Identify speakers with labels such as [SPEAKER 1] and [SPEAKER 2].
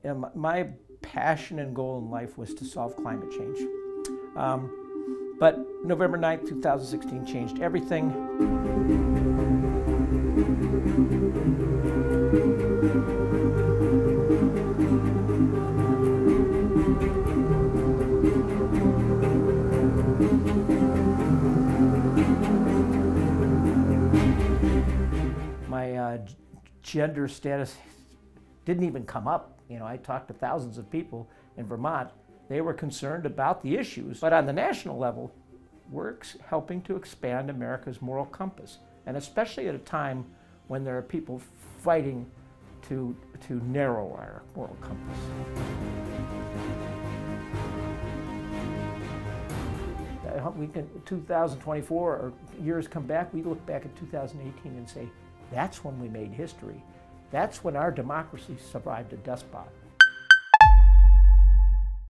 [SPEAKER 1] And my passion and goal in life was to solve climate change. But November 9th, 2016 changed everything. My gender status didn't even come up. You know, I talked to thousands of people in Vermont. They were concerned about the issues. But on the national level, we're helping to expand America's moral compass, and especially at a time when there are people fighting to narrow our moral compass. We can, 2024 or years come back, we look back at 2018 and say, that's when we made history. That's when our democracy survived a despot.